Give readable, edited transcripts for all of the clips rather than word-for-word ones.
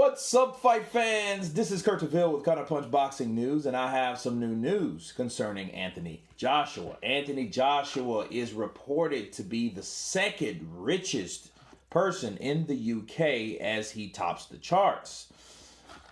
What's up, fight fans? This is Kurt DeVille with Counterpunch Boxing News, and I have some new news concerning Anthony Joshua. Anthony Joshua is reported to be the second richest person in the UK as he tops the charts.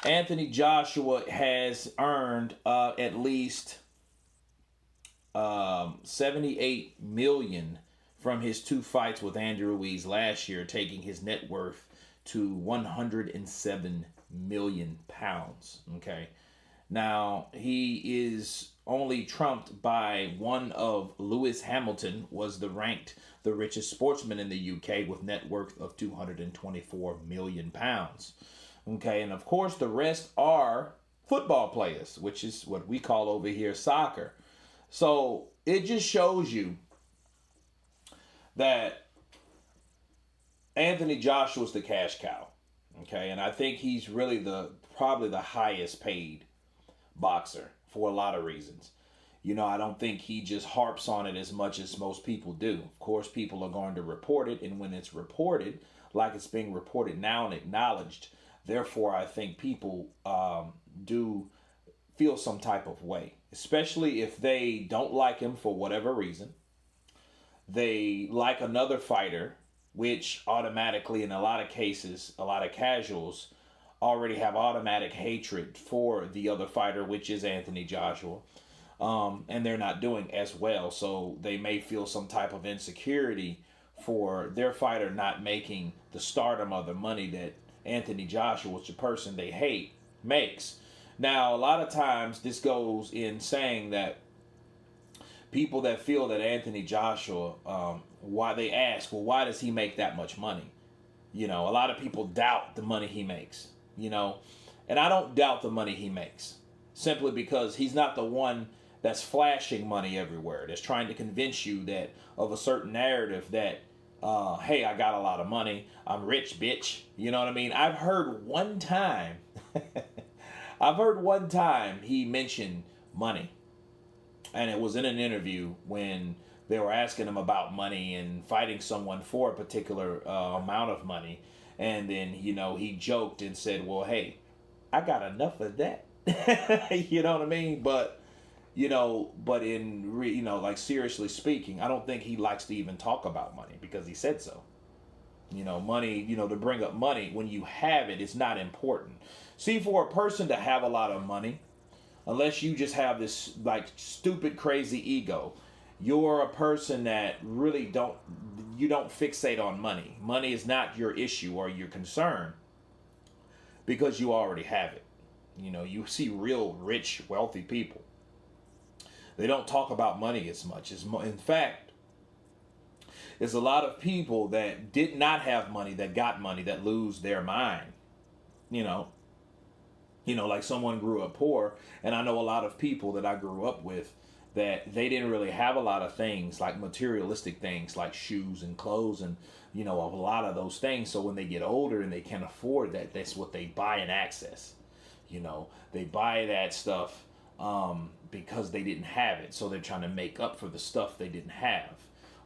Anthony Joshua has earned at least 78 million from his two fights with Andy Ruiz last year, taking his net worth to 107 million pounds. Okay. Now, he is only trumped by one of Lewis Hamilton, was the richest sportsman in the UK with net worth of 224 million pounds. Okay. And of course, the rest are football players, which is what we call over here soccer. So it just shows you that Anthony Joshua's the cash cow, okay? And I think he's really probably the highest paid boxer for a lot of reasons. You know, I don't think he just harps on it as much as most people do. Of course, people are going to report it, and when it's reported, like it's being reported now and acknowledged, therefore I think people do feel some type of way, especially if they don't like him for whatever reason. They like another fighter, which automatically, in a lot of cases, a lot of casuals already have automatic hatred for the other fighter, which is Anthony Joshua. And they're not doing as well. So they may feel some type of insecurity for their fighter not making the stardom or the money that Anthony Joshua, which the person they hate, makes. Now, a lot of times this goes in saying that people that feel that Anthony Joshua, why they ask, well, why does he make that much money? You know, a lot of people doubt the money he makes, you know, and I don't doubt the money he makes simply because he's not the one that's flashing money everywhere, that's trying to convince you that of a certain narrative that, hey, I got a lot of money, I'm rich, bitch. You know what I mean? I've heard one time he mentioned money. And it was in an interview when they were asking him about money and fighting someone for a particular amount of money. And then, you know, he joked and said, well, hey, I got enough of that. You know what I mean? But, you know, like seriously speaking, I don't think he likes to even talk about money because he said so. You know, money, you know, to bring up money, when you have it, it's not important. See, for a person to have a lot of money, unless you just have this like stupid crazy ego, you're a person that really don't fixate on money. Money is not your issue or your concern because you already have it. You know, you see real rich, wealthy people. They don't talk about money as much. In fact, there's a lot of people that did not have money that got money that lose their mind. You know, like someone grew up poor, and I know a lot of people that I grew up with that they didn't really have a lot of things, like materialistic things like shoes and clothes and, you know, a lot of those things. So when they get older and they can't afford that, that's what they buy and access. You know, they buy that stuff because they didn't have it. So they're trying to make up for the stuff they didn't have.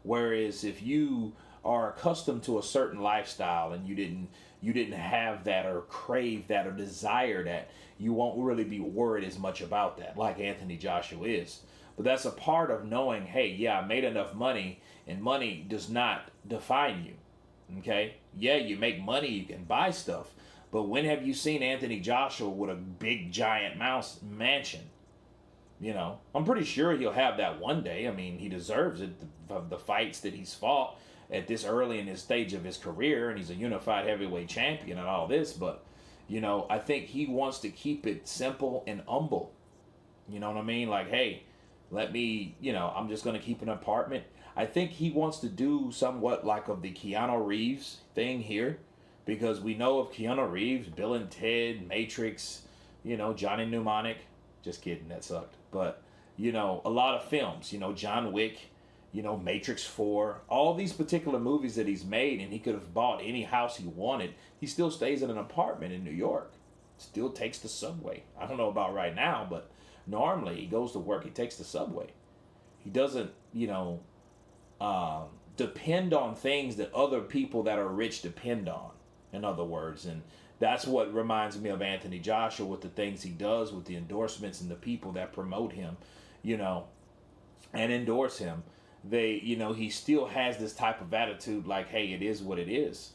Whereas if you are accustomed to a certain lifestyle and you didn't have that or crave that or desire that, you won't really be worried as much about that, like Anthony Joshua is. But that's a part of knowing, hey, yeah, I made enough money, and money does not define you. Okay? Yeah, you make money, you can buy stuff, but when have you seen Anthony Joshua with a big giant mansion? You know, I'm pretty sure he'll have that one day. I mean, he deserves it. The fights that he's fought at this early in his stage of his career, and he's a unified heavyweight champion and all this, but, you know, I think he wants to keep it simple and humble. You know what I mean? Like, hey, let me, you know, I'm just going to keep an apartment. I think he wants to do somewhat like of the Keanu Reeves thing here, because we know of Keanu Reeves, Bill and Ted, Matrix, you know, Johnny Mnemonic. Just kidding, that sucked. But, you know, a lot of films, you know, John Wick, you know, Matrix 4, all these particular movies that he's made, and he could have bought any house he wanted. He still stays in an apartment in New York. Still takes the subway. I don't know about right now, but normally he goes to work, he takes the subway. He doesn't, you know, depend on things that other people that are rich depend on, in other words. And That's what reminds me of Anthony Joshua with the things he does, with the endorsements and the people that promote him, you know, and endorse him. They, you know, he still has this type of attitude like, hey, it is what it is.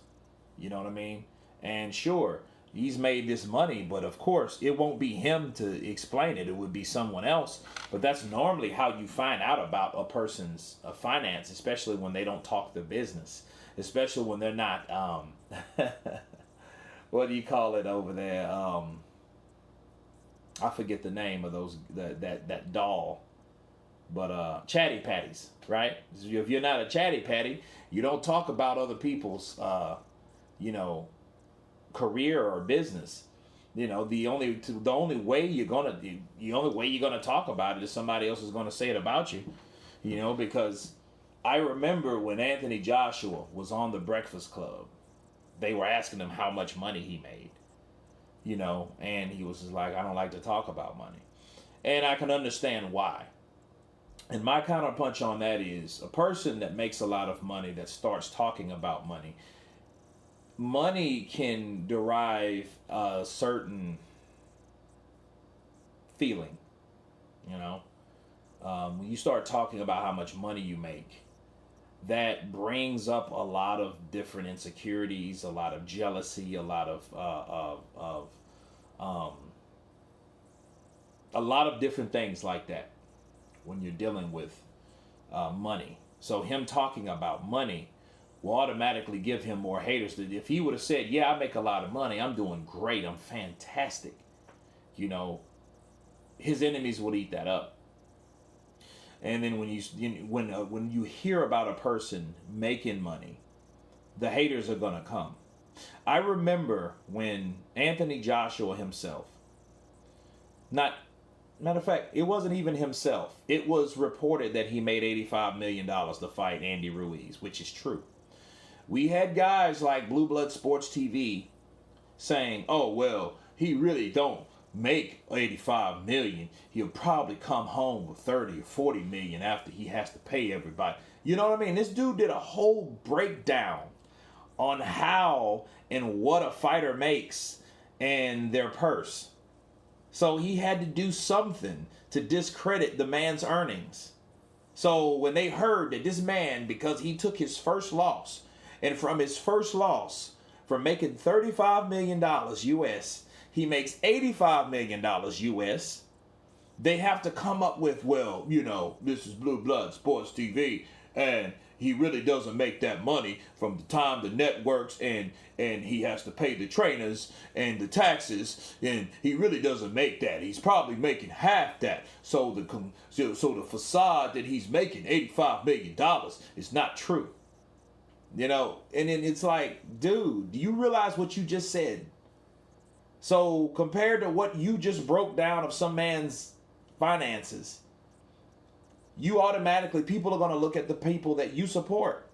You know what I mean? And sure, he's made this money, but of course, it won't be him to explain it. It would be someone else. But that's normally how you find out about a person's finance, especially when they don't talk the business, especially when they're not, what do you call it over there? I forget the name of those, that doll. But chatty patties, right? If you're not a chatty patty, you don't talk about other people's, you know, career or business. You know, the only way you're gonna talk about it is somebody else is gonna say it about you. You know, because I remember when Anthony Joshua was on the Breakfast Club, they were asking him how much money he made. You know, and he was just like, I don't like to talk about money, and I can understand why. And my counterpunch on that is a person that makes a lot of money that starts talking about money. Money can derive a certain feeling, you know. When you start talking about how much money you make, that brings up a lot of different insecurities, a lot of jealousy, a lot of different things like that when you're dealing with money. So him talking about money will automatically give him more haters. That if he would have said, yeah, I make a lot of money, I'm doing great, I'm fantastic, you know, his enemies would eat that up. And then when you hear about a person making money, the haters are going to come. I remember when Anthony Joshua himself, matter of fact, it wasn't even himself. It was reported that he made $85 million to fight Andy Ruiz, which is true. We had guys like Blue Blood Sports TV saying, oh, well, he really don't make 85 million. He'll probably come home with 30 or 40 million after he has to pay everybody. You know what I mean? This dude did a whole breakdown on how and what a fighter makes and their purse. So he had to do something to discredit the man's earnings. So when they heard that this man, because he took his first loss, and from his first loss, from making $35 million US, he makes $85 million US, they have to come up with, well, you know, this is Blue Blood Sports TV, and he really doesn't make that money from the time the networks and he has to pay the trainers and the taxes, and he really doesn't make that. He's probably making half that. So the facade that he's making $85 million is not true. You know, and then it's like, dude, do you realize what you just said? So compared to what you just broke down of some man's finances, you automatically, people are going to look at the people that you support.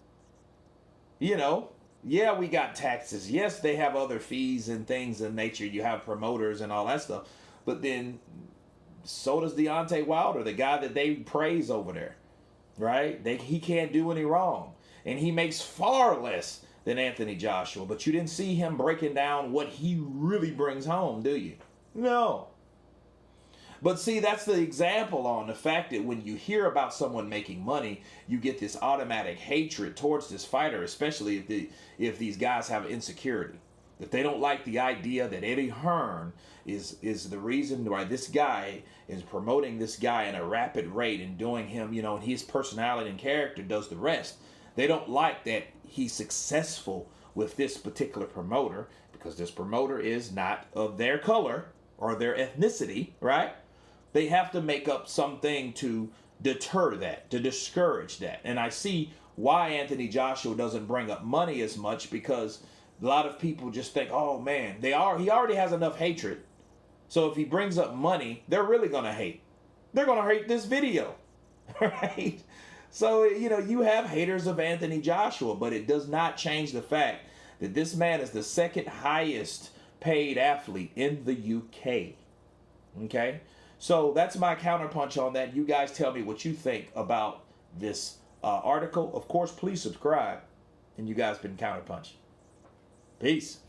You know, yeah, we got taxes. Yes, they have other fees and things of nature. You have promoters and all that stuff. But then so does Deontay Wilder, the guy that they praise over there, right? He can't do any wrong. And he makes far less than Anthony Joshua. But you didn't see him breaking down what he really brings home, do you? No. But see, that's the example on the fact that when you hear about someone making money, you get this automatic hatred towards this fighter, especially if these guys have insecurity. If they don't like the idea that Eddie Hearn is the reason why this guy is promoting this guy at a rapid rate and doing him, you know, and his personality and character does the rest. They don't like that he's successful with this particular promoter because this promoter is not of their color or their ethnicity, right? They have to make up something to deter that, to discourage that. And I see why Anthony Joshua doesn't bring up money as much, because a lot of people just think, oh man, he already has enough hatred. So if he brings up money, they're really going to hate. They're going to hate this video, right? So, you know, you have haters of Anthony Joshua, but it does not change the fact that this man is the second highest paid athlete in the UK. Okay? So that's my counterpunch on that. You guys tell me what you think about this article. Of course, please subscribe. And you guys been Counterpunch. Peace.